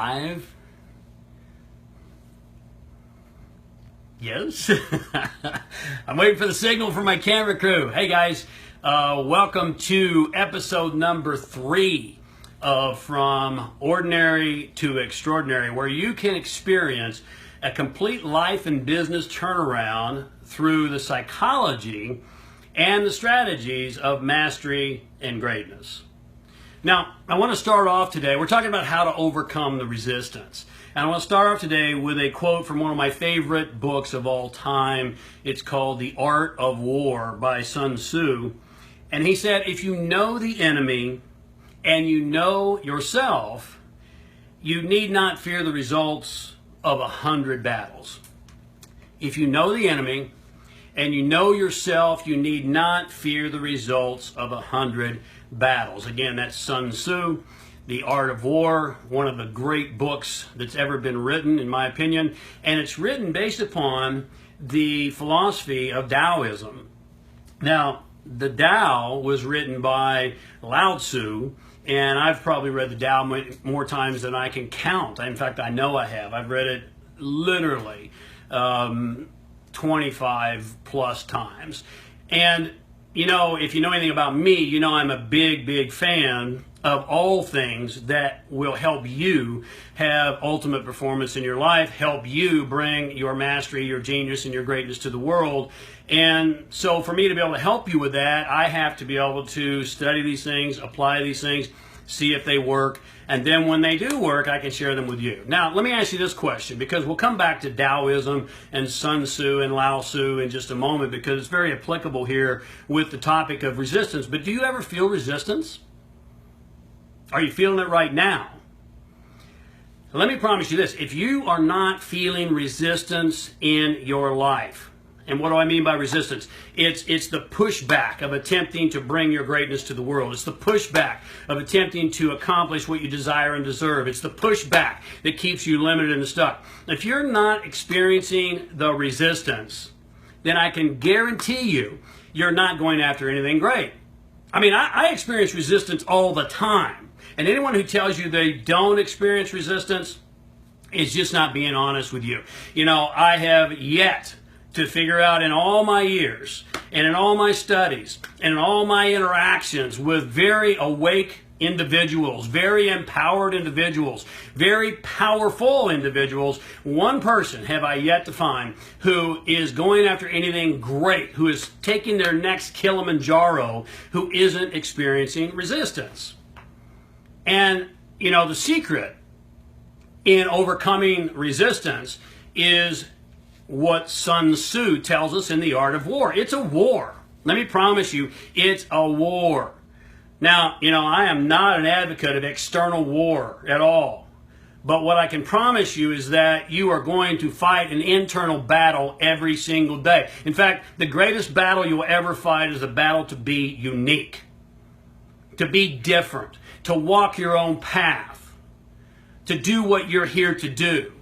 live? Yes. I'm waiting for the signal from my camera crew. Hey guys, welcome to episode number 3 of From Ordinary to Extraordinary, where you can experience a complete life and business turnaround through the psychology and the strategies of mastery and greatness. Now, I want to start off today, we're talking about how to overcome the resistance. And I want to start off today with a quote from one of my favorite books of all time. It's called The Art of War by Sun Tzu. And he said, if you know the enemy and you know yourself, you need not fear the results of 100 battles. If you know the enemy and you know yourself, you need not fear the results of 100 battles. Again, that's Sun Tzu, The Art of War, one of the great books that's ever been written, in my opinion. And it's written based upon the philosophy of Taoism. Now, the Tao was written by Lao Tzu, and I've probably read the Tao more times than I can count. In fact, I know I have. I've read it literally 25 plus times. And, you know, if you know anything about me, you know I'm a big fan of all things that will help you have ultimate performance in your life, help you bring your mastery, your genius, and your greatness to the world. And so for me to be able to help you with that, I have to be able to study these things, apply these things, see if they work, and then when they do work, I can share them with you. Now, let me ask you this question, because we'll come back to Taoism and Sun Tzu and Lao Tzu in just a moment, because it's very applicable here with the topic of resistance. But do you ever feel resistance? Are you feeling it right now? Let me promise you this. If you are not feeling resistance in your life, and what do I mean by resistance? It's the pushback of attempting to bring your greatness to the world. It's the pushback of attempting to accomplish what you desire and deserve. It's the pushback that keeps you limited and stuck. If you're not experiencing the resistance, then I can guarantee you, you're not going after anything great. I mean, I experience resistance all the time. And anyone who tells you they don't experience resistance is just not being honest with you. You know, I have yet to figure out in all my years and in all my studies and in all my interactions with very awake individuals, very empowered individuals, very powerful individuals, one person have I yet to find who is going after anything great, who is taking their next Kilimanjaro, who isn't experiencing resistance. And, you know, the secret in overcoming resistance is what Sun Tzu tells us in The Art of War. It's a war. Let me promise you, it's a war. Now, you know, I am not an advocate of external war at all. But what I can promise you is that you are going to fight an internal battle every single day. In fact, the greatest battle you'll ever fight is a battle to be unique, to be different, to walk your own path, to do what you're here to do.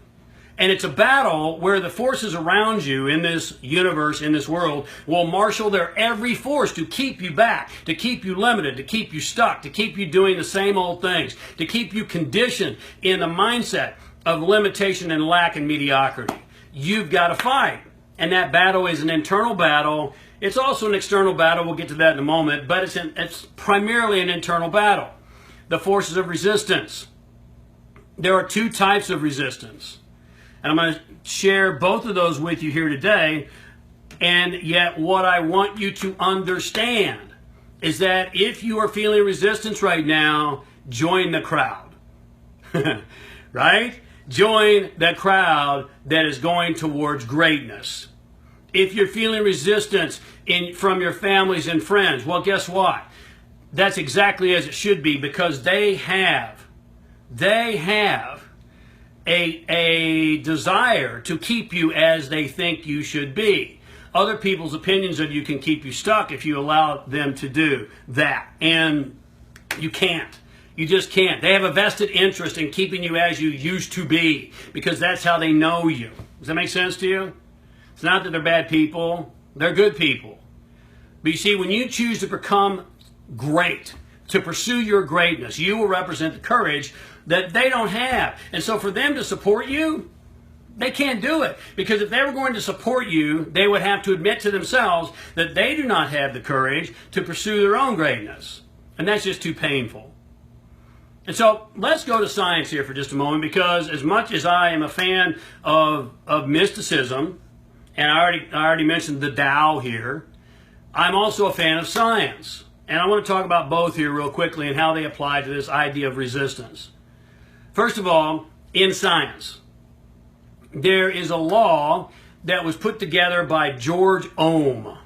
And it's a battle where the forces around you in this universe, in this world, will marshal their every force to keep you back, to keep you limited, to keep you stuck, to keep you doing the same old things, to keep you conditioned in the mindset of limitation and lack and mediocrity. You've got to fight. And that battle is an internal battle. It's also an external battle. We'll get to that in a moment. But it's primarily an internal battle. The forces of resistance. There are 2 types of resistance. And I'm going to share both of those with you here today. And yet what I want you to understand is that if you are feeling resistance right now, join the crowd. Right? Join the crowd that is going towards greatness. If you're feeling resistance from your families and friends, well, guess what? That's exactly as it should be, because they have a desire to keep you as they think you should be. Other people's opinions of you can keep you stuck if you allow them to do that. And you can't. You just can't. They have a vested interest in keeping you as you used to be, because that's how they know you. Does that make sense to you? It's not that they're bad people. They're good people. But you see, when you choose to become great, to pursue your greatness, you will represent the courage that they don't have. And so for them to support you, they can't do it. Because if they were going to support you, they would have to admit to themselves that they do not have the courage to pursue their own greatness. And that's just too painful. And so let's go to science here for just a moment, because as much as I am a fan of mysticism, and I already mentioned the Tao here, I'm also a fan of science. And I want to talk about both here real quickly and how they apply to this idea of resistance. First of all, in science, there is a law that was put together by George Ohm. All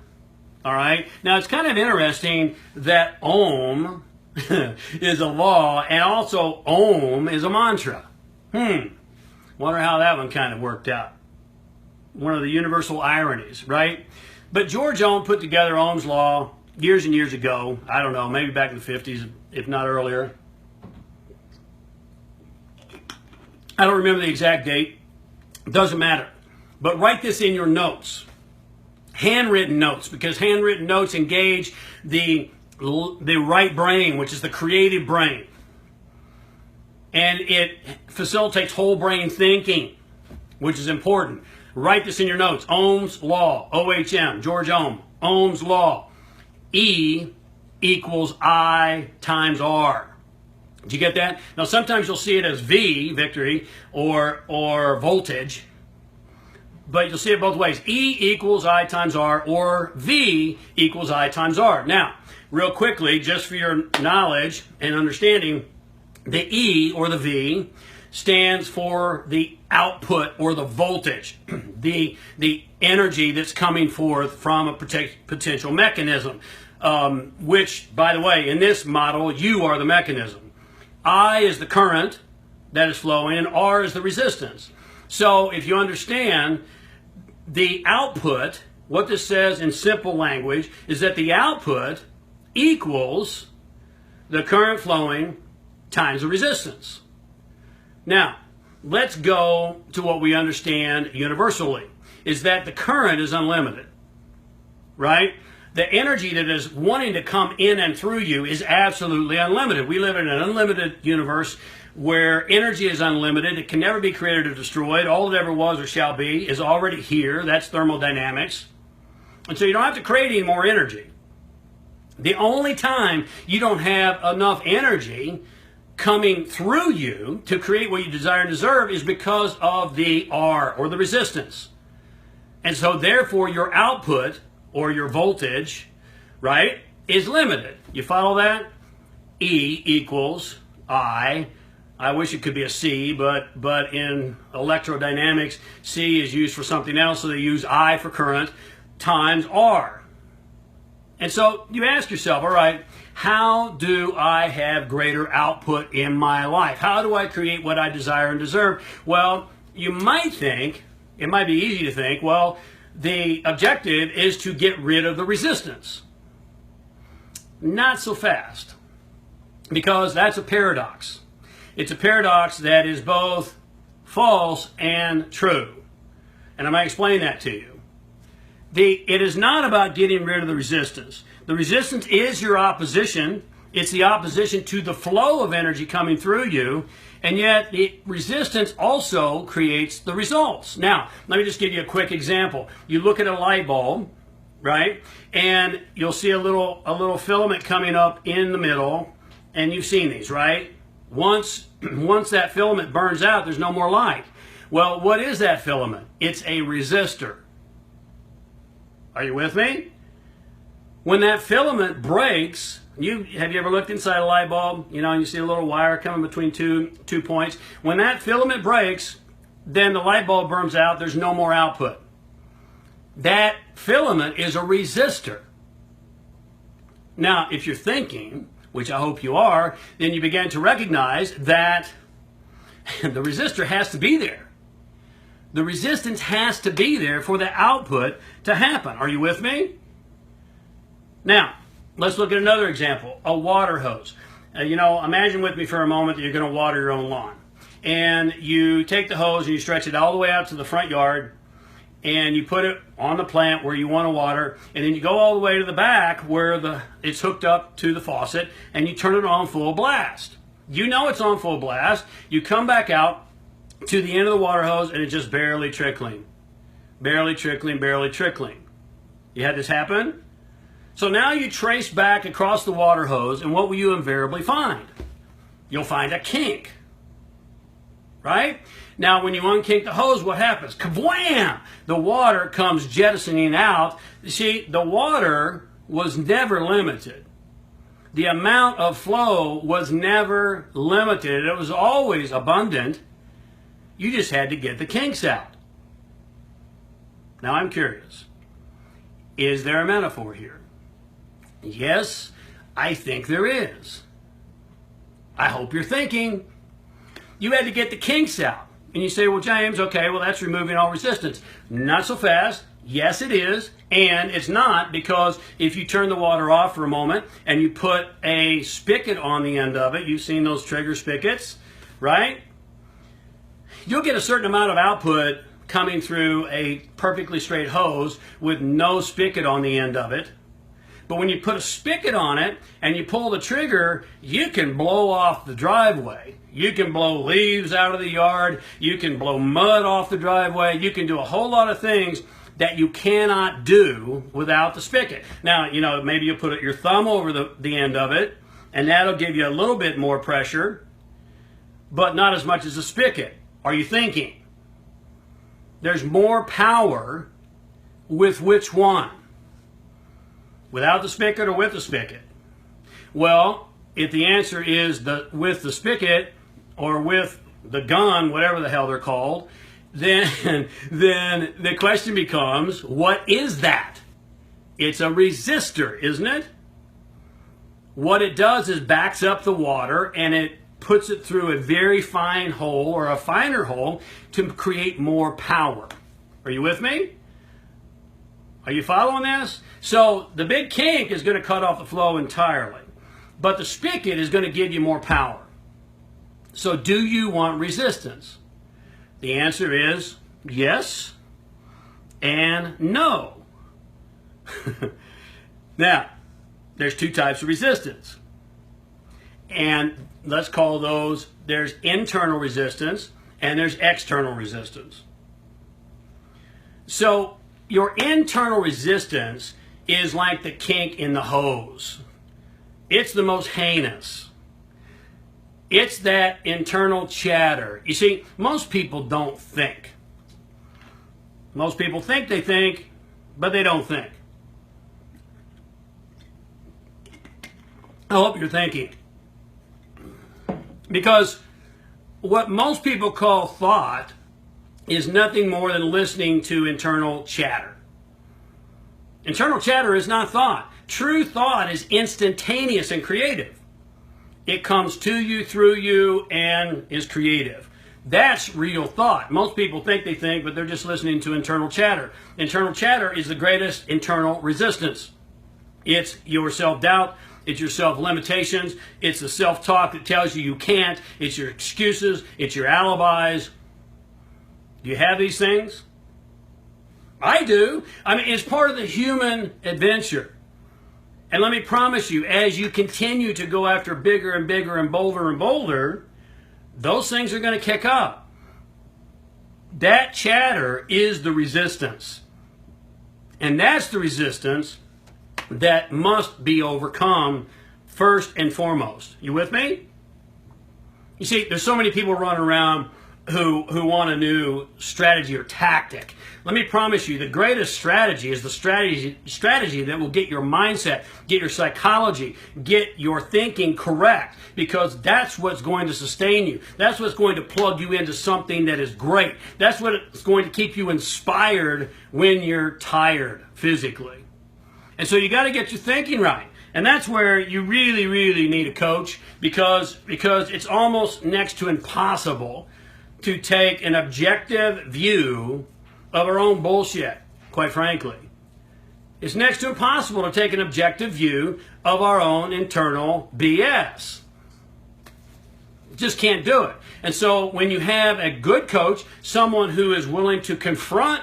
right? Now, it's kind of interesting that Ohm is a law, and also Om is a mantra. Wonder how that one kind of worked out. One of the universal ironies, right? But George Ohm put together Ohm's law years and years ago. I don't know, maybe back in the 50s, if not earlier. I don't remember the exact date. Doesn't matter. But write this in your notes. Handwritten notes, because handwritten notes engage the right brain, which is the creative brain. And it facilitates whole brain thinking, which is important. Write this in your notes. Ohm's law, O-H-M, George Ohm. Ohm's law. E equals I times R. Did you get that? Now sometimes you'll see it as V, victory, or voltage. But you'll see it both ways. E equals I times R, or V equals I times R. Now, real quickly, just for your knowledge and understanding, the E, or the V, stands for the output, or the voltage, the energy that's coming forth from a potential mechanism, which, by the way, in this model, you are the mechanism. I is the current that is flowing, and R is the resistance. So if you understand the output, what this says in simple language is that the output equals the current flowing times the resistance. Now, let's go to what we understand universally, is that the current is unlimited, right? The energy that is wanting to come in and through you is absolutely unlimited. We live in an unlimited universe where energy is unlimited. It can never be created or destroyed. All it ever was or shall be is already here. That's thermodynamics. And so you don't have to create any more energy. The only time you don't have enough energy coming through you to create what you desire and deserve is because of the R, or the resistance. And so therefore your output, or your voltage, right, is limited. You follow that? E equals I. I wish it could be a C, but in electrodynamics, C is used for something else, so they use I for current, times R. And so you ask yourself, all right, how do I have greater output in my life? How do I create what I desire and deserve? Well, you might think, it might be easy to think, well, the objective is to get rid of the resistance. Not so fast, because that's a paradox. It's a paradox that is both false and true. And I might explain that to you. It is not about getting rid of the resistance. The resistance is your opposition. It's the opposition to the flow of energy coming through you. And yet the resistance also creates the results. Now, let me just give you a quick example. You look at a light bulb, right? And you'll see a little filament coming up in the middle. And you've seen these, right? Once that filament burns out, there's no more light. Well, what is that filament? It's a resistor. Are you with me? When that filament breaks, have you ever looked inside a light bulb? You know, and you see a little wire coming between two points. When that filament breaks, then the light bulb burns out. There's no more output. That filament is a resistor. Now, if you're thinking, which I hope you are, then you begin to recognize that the resistor has to be there. The resistance has to be there for the output to happen. Are you with me? Now, let's look at another example, a water hose. Imagine with me for a moment that you're going to water your own lawn. And you take the hose and you stretch it all the way out to the front yard, and you put it on the plant where you want to water, and then you go all the way to the back where it's hooked up to the faucet, and you turn it on full blast. You know it's on full blast. You come back out to the end of the water hose and it's just barely trickling. Barely trickling, barely trickling. You had this happen? So now you trace back across the water hose, and what will you invariably find? You'll find a kink. Right? Now when you unkink the hose, what happens? Kabwam! The water comes jettisoning out. You see, the water was never limited. The amount of flow was never limited. It was always abundant. You just had to get the kinks out. Now I'm curious. Is there a metaphor here? Yes, I think there is. I hope you're thinking. You had to get the kinks out. And you say, well, James, okay, well, that's removing all resistance. Not so fast. Yes, it is. And it's not, because if you turn the water off for a moment and you put a spigot on the end of it, you've seen those trigger spigots, right? You'll get a certain amount of output coming through a perfectly straight hose with no spigot on the end of it. But when you put a spigot on it and you pull the trigger, you can blow off the driveway. You can blow leaves out of the yard. You can blow mud off the driveway. You can do a whole lot of things that you cannot do without the spigot. Now, you know, maybe you'll put your thumb over the end of it, and that'll give you a little bit more pressure, but not as much as a spigot. Are you thinking? There's more power with which one? Without the spigot or with the spigot? Well, if the answer is with the spigot or with the gun, whatever the hell they're called, then the question becomes, what is that? It's a resistor, isn't it? What it does is backs up the water and it puts it through a very fine hole or a finer hole to create more power. Are you with me? Are you following this? So the big kink is going to cut off the flow entirely, but the spigot is going to give you more power. So do you want resistance? The answer is yes and no. Now, there's two types of resistance. And let's call those, there's internal resistance and there's external resistance. So your internal resistance is like the kink in the hose. It's the most heinous. It's that internal chatter. You see, most people don't think. Most people think they think, but they don't think. I hope you're thinking. Because what most people call thought is nothing more than listening to internal chatter. Internal chatter is not thought. True thought is instantaneous and creative. It comes to you, through you, and is creative. That's real thought. Most people think they think, but they're just listening to internal chatter. Internal chatter is the greatest internal resistance. It's your self-doubt. It's your self-limitations. It's the self-talk that tells you you can't. It's your excuses. It's your alibis. Do you have these things? I do. I mean, it's part of the human adventure. And let me promise you, as you continue to go after bigger and bigger and bolder, those things are going to kick up. That chatter is the resistance. And that's the resistance that must be overcome first and foremost. You with me? You see, there's so many people running around who want a new strategy or tactic. Let me promise you, the greatest strategy is the strategy that will get your mindset, get your psychology, get your thinking correct, because that's what's going to sustain you. That's what's going to plug you into something that is great. That's what's going to keep you inspired when you're tired physically. And so you got to get your thinking right. And that's where you really, really need a coach, because it's almost next to impossible to take an objective view of our own bullshit, quite frankly. It's next to impossible to take an objective view of our own internal BS. Just can't do it. And so when you have a good coach, someone who is willing to confront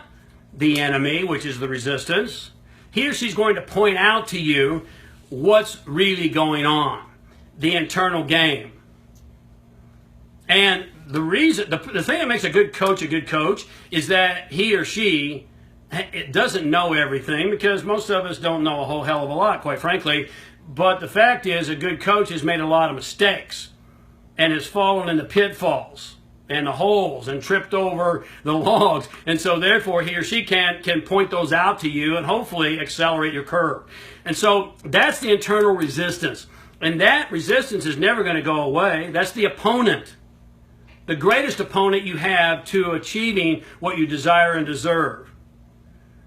the enemy, which is the resistance, he or she's going to point out to you what's really going on, the internal game. And the reason, the thing that makes a good coach is that he or she it doesn't know everything, because most of us don't know a whole hell of a lot, quite frankly. But the fact is, a good coach has made a lot of mistakes and has fallen into pitfalls and the holes and tripped over the logs. And so therefore he or she can point those out to you and hopefully accelerate your curve. And so that's the internal resistance. And that resistance is never going to go away. That's the opponent. The greatest opponent you have to achieving what you desire and deserve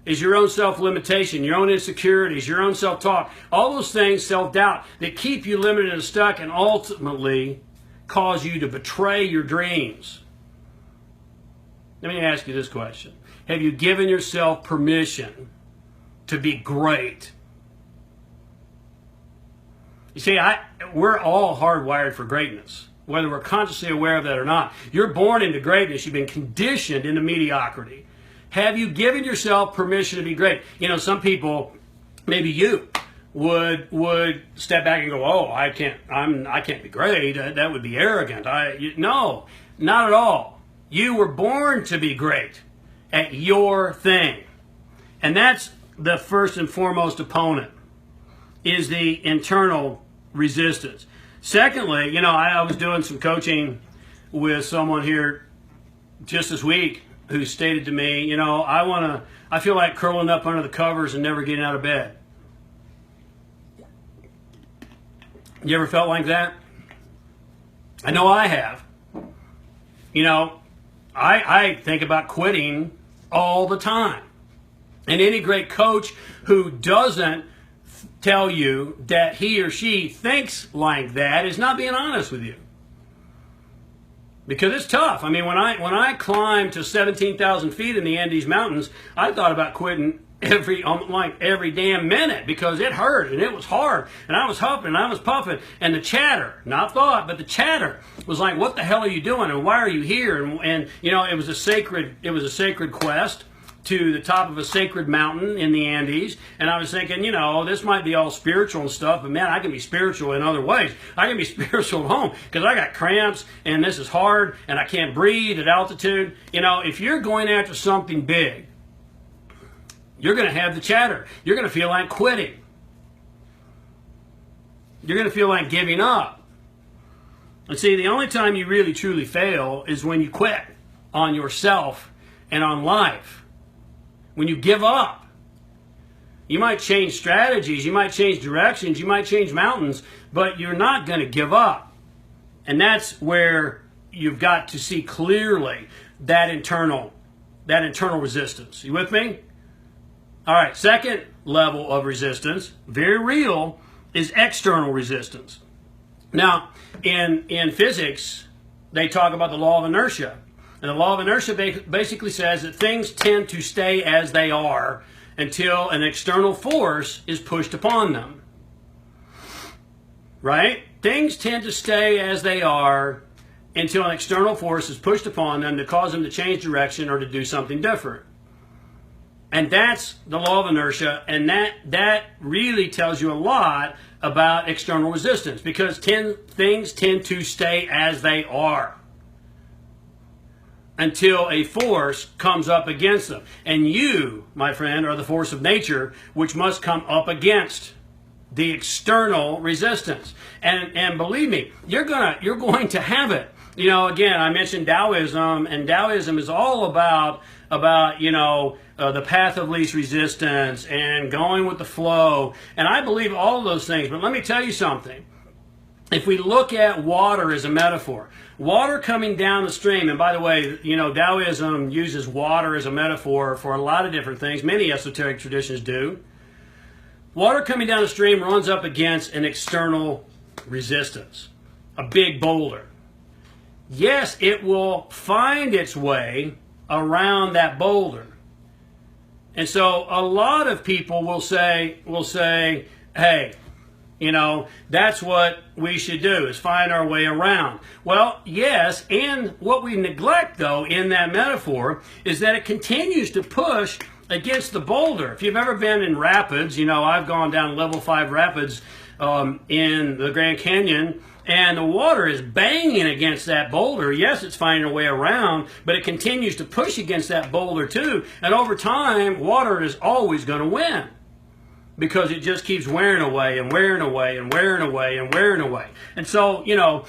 is your own self-limitation, your own insecurities, your own self-talk, all those things, self-doubt, that keep you limited and stuck and ultimately cause you to betray your dreams. Let me ask you this question. Have you given yourself permission to be great? You see, we're all hardwired for greatness, whether we're consciously aware of that or not. You're born into greatness. You've been conditioned into mediocrity. Have you given yourself permission to be great? You know, some people, maybe you, would step back and go, "Oh, I can't be great. That would be arrogant." No, not at all. You were born to be great at your thing, and that's the first and foremost opponent, is the internal resistance. Secondly, you know, I was doing some coaching with someone here just this week who stated to me, you know, I feel like curling up under the covers and never getting out of bed. You ever felt like that? I know I have. You know, I think about quitting all the time. And any great coach who doesn't tell you that he or she thinks like that is not being honest with you. Because it's tough. I mean, when I climbed to 17,000 feet in the Andes Mountains, I thought about quitting every damn minute, because it hurt and it was hard and I was huffing and I was puffing, and the chatter, not thought, but the chatter was like, "What the hell are you doing and why are you here?" And you know, it was a sacred quest to the top of a sacred mountain in the Andes, and I was thinking, you know, this might be all spiritual and stuff, but man, I can be spiritual in other ways. I can be spiritual at home because I got cramps and this is hard and I can't breathe at altitude. You know, if you're going after something big, you're going to have the chatter. You're going to feel like quitting. You're going to feel like giving up. And see, the only time you really truly fail is when you quit on yourself and on life. When you give up. You might change strategies, you might change directions, you might change mountains, but you're not going to give up. And that's where you've got to see clearly that internal resistance. You with me? All right, second level of resistance, very real, is external resistance. Now, in physics, they talk about the law of inertia. And the law of inertia basically says that things tend to stay as they are until an external force is pushed upon them. Right? Things tend to stay as they are until an external force is pushed upon them to cause them to change direction or to do something different. And that's the law of inertia, and that really tells you a lot about external resistance, because things tend to stay as they are until a force comes up against them. And you, my friend, are the force of nature, which must come up against the external resistance. And believe me, you're going to have it. You know, again, I mentioned Taoism, and Taoism is all about you know, the path of least resistance and going with the flow. And I believe all of those things. But let me tell you something. If we look at water as a metaphor, water coming down the stream, and by the way, you know, Taoism uses water as a metaphor for a lot of different things. Many esoteric traditions do. Water coming down the stream runs up against an external resistance, a big boulder. Yes, it will find its way around that boulder. And so a lot of people will say, hey, you know, that's what we should do, is find our way around. Well, yes, and what we neglect, though, in that metaphor is that it continues to push against the boulder. If you've ever been in rapids, you know, I've gone down level 5 rapids in the Grand Canyon, and the water is banging against that boulder. Yes, it's finding a way around, but it continues to push against that boulder too. And over time, water is always going to win, because it just keeps wearing away and wearing away and wearing away and wearing away. And so, you know,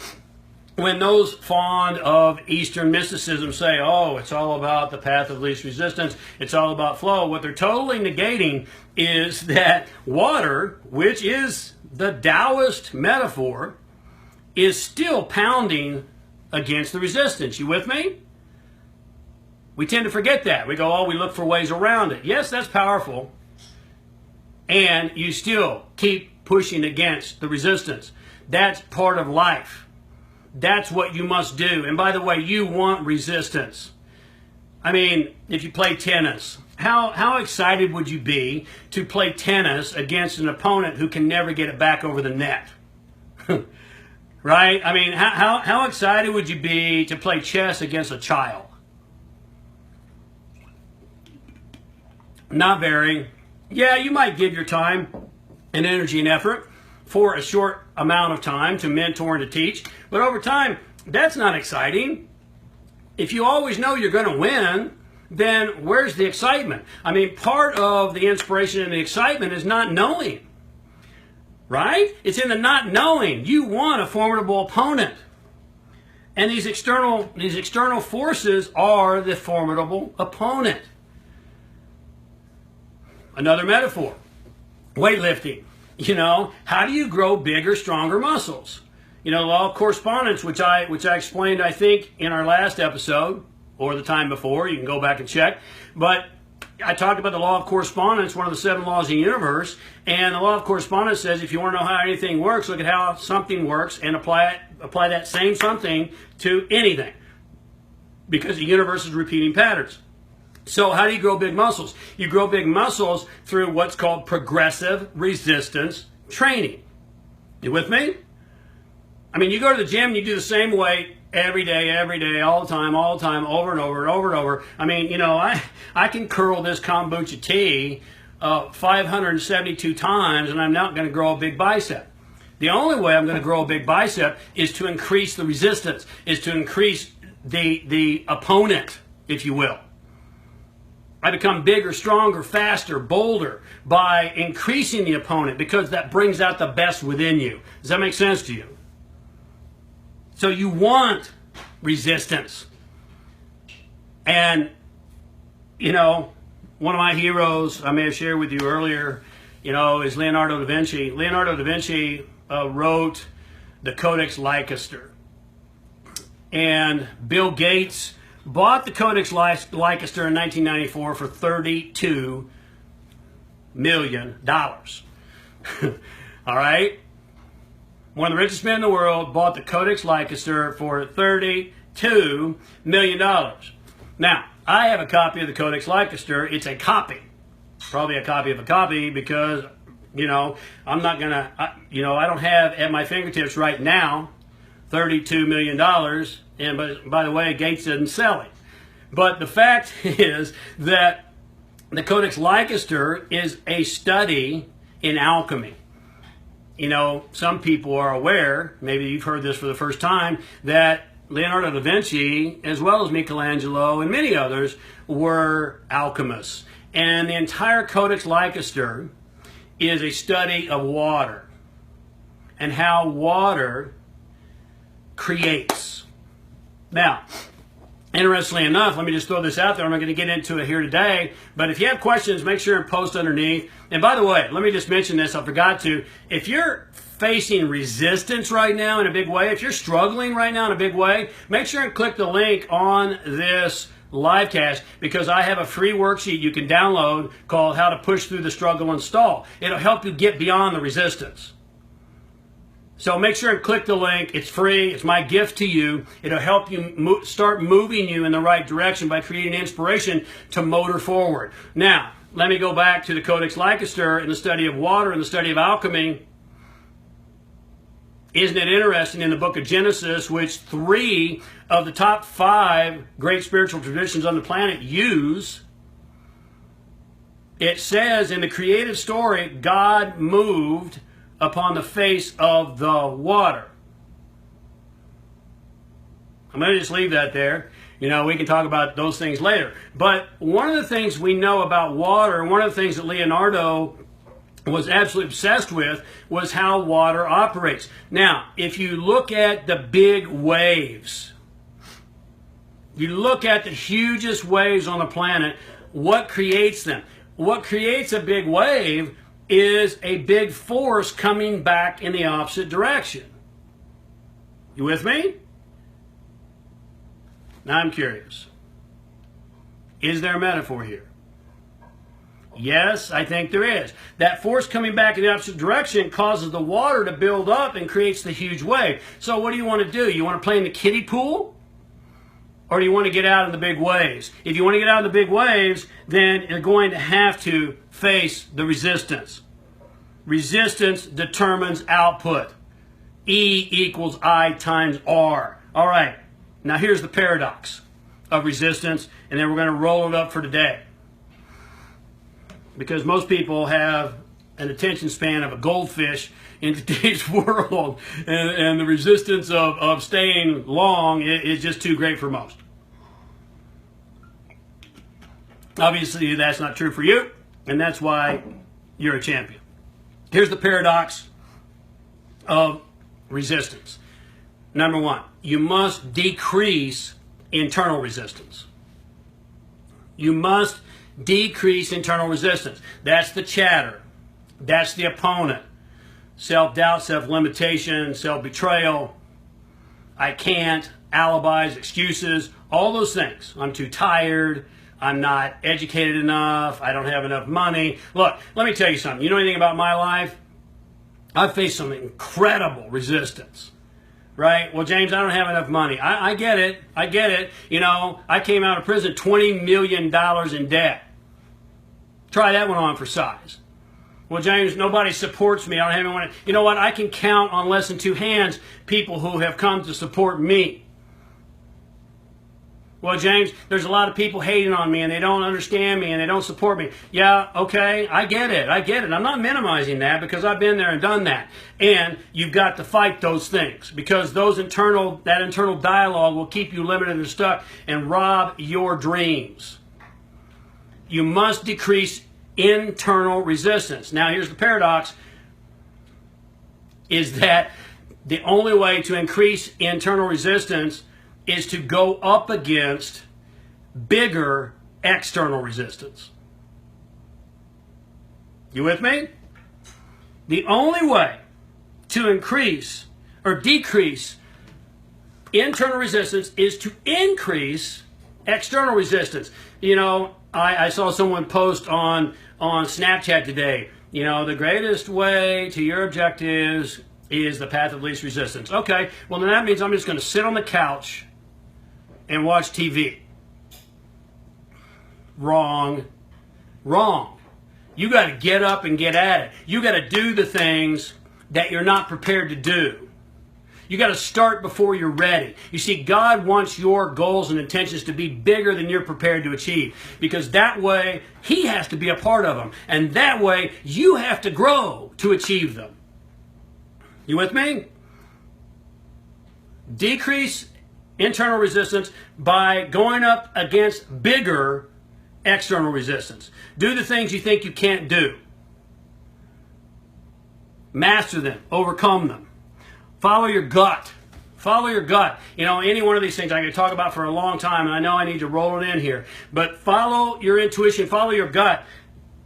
when those fond of Eastern mysticism say, oh, it's all about the path of least resistance, it's all about flow, what they're totally negating is that water, which is the Taoist metaphor, is still pounding against the resistance. You with me? We tend to forget that. We go, oh, we look for ways around it. Yes, that's powerful. And you still keep pushing against the resistance. That's part of life. That's what you must do. And by the way, you want resistance. I mean, if you play tennis, how excited would you be to play tennis against an opponent who can never get it back over the net? Right? I mean, how excited would you be to play chess against a child? Not very. Yeah, you might give your time and energy and effort for a short amount of time to mentor and to teach, but over time, that's not exciting. If you always know you're going to win, then where's the excitement? I mean, part of the inspiration and the excitement is not knowing. Right? It's in the not knowing. You want a formidable opponent. And these external forces are the formidable opponent. Another metaphor. Weightlifting. You know, how do you grow bigger, stronger muscles? You know, the law of correspondence, which I explained, I think, in our last episode, or the time before. You can go back and check. But I talked about the law of correspondence, one of the 7 laws of the universe, and the law of correspondence says if you want to know how anything works, look at how something works and apply that same something to anything, because the universe is repeating patterns. So how do you grow big muscles? You grow big muscles through what's called progressive resistance training. You with me? I mean, you go to the gym and you do the same weight every day, all the time, over and over and over and over. I mean, you know, I can curl this kombucha tea 572 times, and I'm not going to grow a big bicep. The only way I'm going to grow a big bicep is to increase the resistance, is to increase the opponent, if you will. I become bigger, stronger, faster, bolder by increasing the opponent, because that brings out the best within you. Does that make sense to you? So you want resistance. And, you know, one of my heroes, I may have shared with you earlier, you know, is Leonardo Da Vinci. Leonardo Da Vinci wrote the Codex Leicester. And Bill Gates bought the Codex Leicester in 1994 for $32 million. All right? One of the richest men in the world bought the Codex Leicester for $32 million. Now, I have a copy of the Codex Leicester. It's a copy. Probably a copy of a copy, because, you know, I'm not going to, you know, I don't have at my fingertips right now $32 million. And but by the way, Gates didn't sell it. But the fact is that the Codex Leicester is a study in alchemy. You know, some people are aware, maybe you've heard this for the first time, that Leonardo da Vinci, as well as Michelangelo and many others, were alchemists. And the entire Codex Leicester is a study of water and how water creates. Now, interestingly enough, let me just throw this out there. I'm not going to get into it here today, but if you have questions, make sure and post underneath. And by the way, let me just mention this. I forgot to. If you're facing resistance right now in a big way, if you're struggling right now in a big way, make sure and click the link on this live cast, because I have a free worksheet you can download called How to Push Through the Struggle and Stall. It'll help you get beyond the resistance. So make sure and click the link. It's free. It's my gift to you. It'll help you start moving you in the right direction by creating inspiration to motor forward. Now, let me go back to the Codex Leicester and the study of water and the study of alchemy. Isn't it interesting, in the book of Genesis, which 3 of the top 5 great spiritual traditions on the planet use, it says in the creative story, God moved upon the face of the water. I'm going to just leave that there. You know, we can talk about those things later. But one of the things we know about water, and one of the things that Leonardo was absolutely obsessed with, was how water operates. Now, if you look at the big waves, you look at the hugest waves on the planet, what creates them? What creates a big wave is a big force coming back in the opposite direction. You with me? Now I'm curious. Is there a metaphor here? Yes, I think there is. That force coming back in the opposite direction causes the water to build up and creates the huge wave. So what do you want to do? You want to play in the kiddie pool? Or do you want to get out in the big waves? If you want to get out in the big waves, then you're going to have to face the resistance. Resistance determines output. E equals I times R. All right. Now here's the paradox of resistance, and then we're going to roll it up for today. Because most people have an attention span of a goldfish in today's world, and the resistance of staying long is just too great for most. Obviously, that's not true for you, and that's why you're a champion. Here's the paradox of resistance. Number one, you must decrease internal resistance. You must decrease internal resistance. That's the chatter. That's the opponent. Self-doubt, self-limitation, self-betrayal. I can't, alibis, excuses, all those things. I'm too tired. I'm not educated enough. I don't have enough money. Look, let me tell you something. You know anything about my life? I've faced some incredible resistance. Right? Well, James, I don't have enough money. I get it. I get it. You know, I came out of prison $20 million in debt. Try that one on for size. Well, James, nobody supports me. I don't have anyone. You know what? I can count on less than two hands people who have come to support me. Well, James, there's a lot of people hating on me, and they don't understand me, and they don't support me. Yeah, okay, I get it. I get it. I'm not minimizing that because I've been there and done that. And you've got to fight those things because that internal dialogue will keep you limited and stuck and rob your dreams. You must decrease internal resistance. Now, here's the paradox, is that the only way to increase internal resistance is to go up against bigger external resistance. You with me? The only way to increase or decrease internal resistance is to increase external resistance. You know, I saw someone post on Snapchat today, you know, the greatest way to your objectives is the path of least resistance. Okay, well then that means I'm just going to sit on the couch and watch TV. Wrong. Wrong. You got to get up and get at it. You got to do the things that you're not prepared to do. You got to start before you're ready. You see, God wants your goals and intentions to be bigger than you're prepared to achieve, because that way He has to be a part of them, and that way you have to grow to achieve them. You with me? Decrease internal resistance by going up against bigger external resistance. Do the things you think you can't do. Master them. Overcome them. Follow your gut. Follow your gut. You know, any one of these things I could talk about for a long time, and I know I need to roll it in here. But follow your intuition. Follow your gut,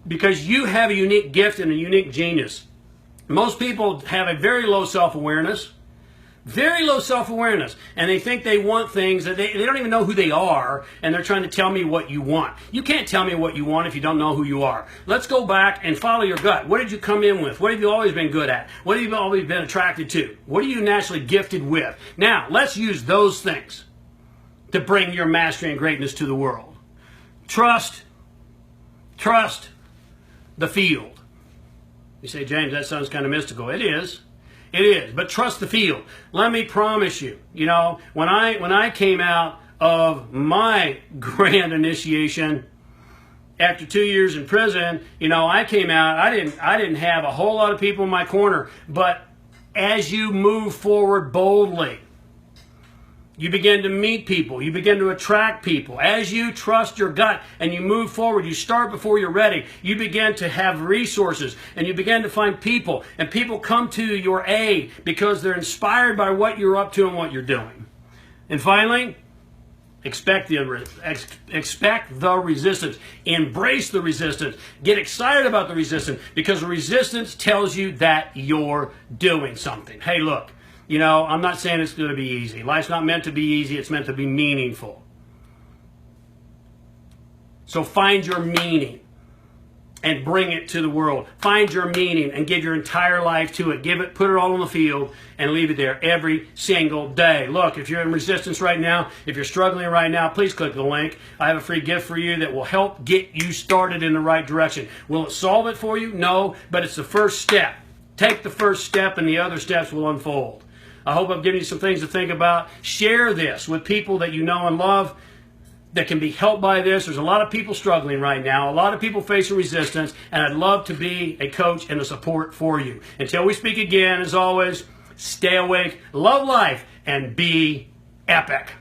because you have a unique gift and a unique genius. Most people have a very low self-awareness. Very low self-awareness, and they think they want things that they don't even know who they are, and they're trying to tell me what you want. You can't tell me what you want if you don't know who you are. Let's go back and follow your gut. What did you come in with? What have you always been good at? What have you always been attracted to? What are you naturally gifted with? Now, let's use those things to bring your mastery and greatness to the world. Trust the field. You say, James, that sounds kind of mystical. It is. It is, but trust the field. Let me promise you, you know, when I came out of my grand initiation, after 2 years in prison, you know, I came out, I didn't have a whole lot of people in my corner, but as you move forward boldly, you begin to meet people. You begin to attract people. As you trust your gut and you move forward, you start before you're ready. You begin to have resources and you begin to find people. And people come to your aid because they're inspired by what you're up to and what you're doing. And finally, expect the resistance. Embrace the resistance. Get excited about the resistance because the resistance tells you that you're doing something. Hey, look. You know, I'm not saying it's going to be easy. Life's not meant to be easy. It's meant to be meaningful. So find your meaning and bring it to the world. Find your meaning and give your entire life to it. Give it, put it all on the field and leave it there every single day. Look, if you're in resistance right now, if you're struggling right now, please click the link. I have a free gift for you that will help get you started in the right direction. Will it solve it for you? No, but it's the first step. Take the first step and the other steps will unfold. I hope I've given you some things to think about. Share this with people that you know and love that can be helped by this. There's a lot of people struggling right now, a lot of people facing resistance, and I'd love to be a coach and a support for you. Until we speak again, as always, stay awake, love life, and be epic.